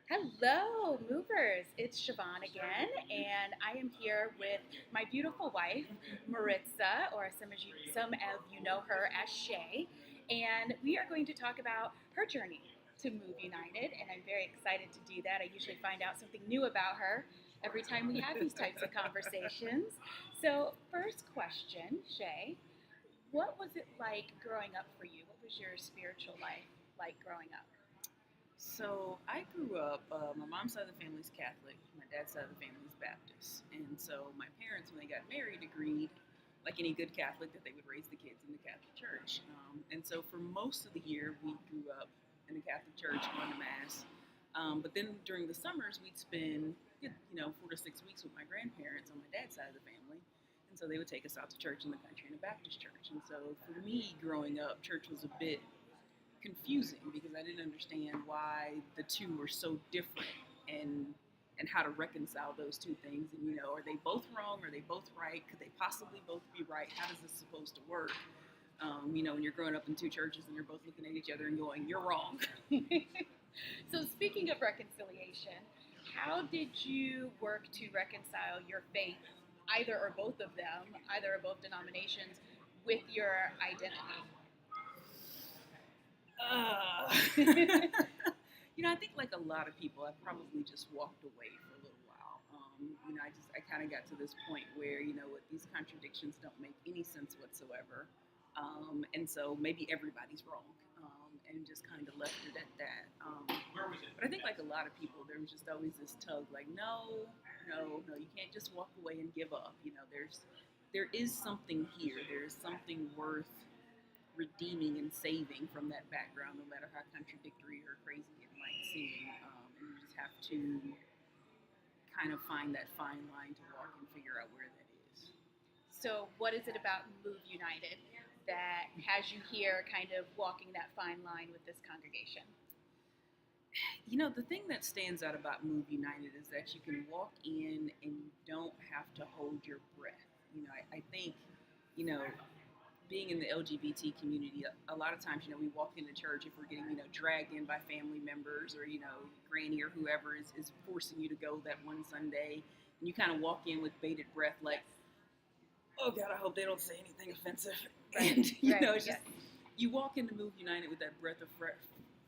Hello, movers. It's Siobhan again, and I am here with my beautiful wife, Maritza, or some of you know her as Shay, and we are going to talk about her journey to Move United, and I'm very excited to do that. I usually find out something new about her every time we have these types of conversations. So, first question, Shay, what was it like growing up for you? What was your spiritual life like growing up? So I grew up. My mom's side of the family is Catholic. My dad's side of the family is Baptist. And so my parents, when they got married, agreed, like any good Catholic, that they would raise the kids in the Catholic Church. And so for most of the year, we grew up in the Catholic Church, going to mass. But then during the summers, we'd spend 4 to 6 weeks with my grandparents on my dad's side of the family. And so they would take us out to church in the country in a Baptist church. And so for me, growing up, church was a bit confusing because I didn't understand why the two were so different and how to reconcile those two things. And are they both wrong? Are they both right? Could they possibly both be right? How is this supposed to work? When you're growing up in two churches and you're both looking at each other and going, "You're wrong." So, speaking of reconciliation, how did you work to reconcile your faith, either or both of them, either or both denominations, with your identity? I think like a lot of people, I probably just walked away for a little while. I kind of got to this point where what these contradictions don't make any sense whatsoever, and so maybe everybody's wrong, and just kind of left it at that. But I think like a lot of people, there was just always this tug, like no, no, no, you can't just walk away and give up. There is something here. There is something worth redeeming and saving from that background, no matter how contradictory or crazy it might seem. And you just have to kind of find that fine line to walk and figure out where that is. So, what is it about Move United that has you here kind of walking that fine line with this congregation? The thing that stands out about Move United is that you can walk in and you don't have to hold your breath. I think, you know, being in the LGBT community, a lot of times, we walk into church if we're getting, dragged in by family members or, granny or whoever is forcing you to go that one Sunday. And you kind of walk in with bated breath, like, oh God, I hope they don't say anything offensive. Right, And, right, it's just, you walk into Move United with that breath of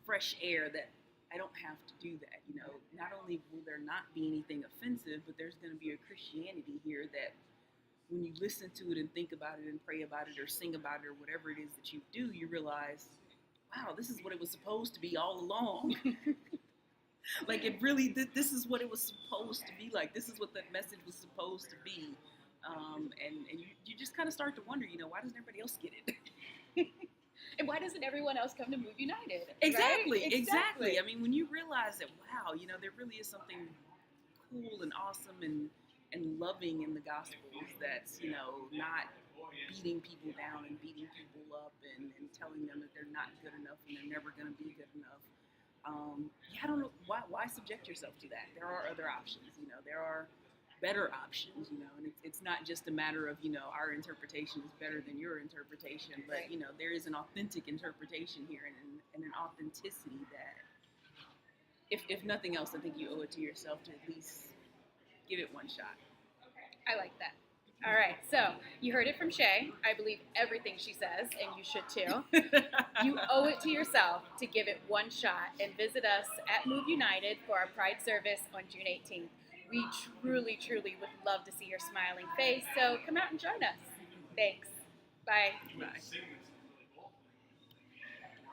fresh air that I don't have to do that. Not only will there not be anything offensive, but there's going to be a Christianity here that when you listen to it and think about it and pray about it or sing about it or whatever it is that you do, you realize, wow, this is what it was supposed to be all along. Like it really, this is what it was supposed to be like. This is what that message was supposed to be. And you just kind of start to wonder, why doesn't everybody else get it? And why doesn't everyone else come to Move United? Exactly, Right? exactly. I mean, when you realize that, wow, there really is something cool and awesome and loving in the Gospels that's, not beating people down and beating people up and telling them that they're not good enough and they're never going to be good enough. I don't know, why subject yourself to that? There are other options, there are better options, and it's not just a matter of, our interpretation is better than your interpretation, but, there is an authentic interpretation here and an authenticity that, if nothing else, I think you owe it to yourself to at least give it one shot. I like that. All right, so you heard it from Shay. I believe everything she says, and you should too. You owe it to yourself to give it one shot and visit us at Move United for our Pride service on June 18th. We truly, truly would love to see your smiling face, so come out and join us. Thanks. Bye. Bye.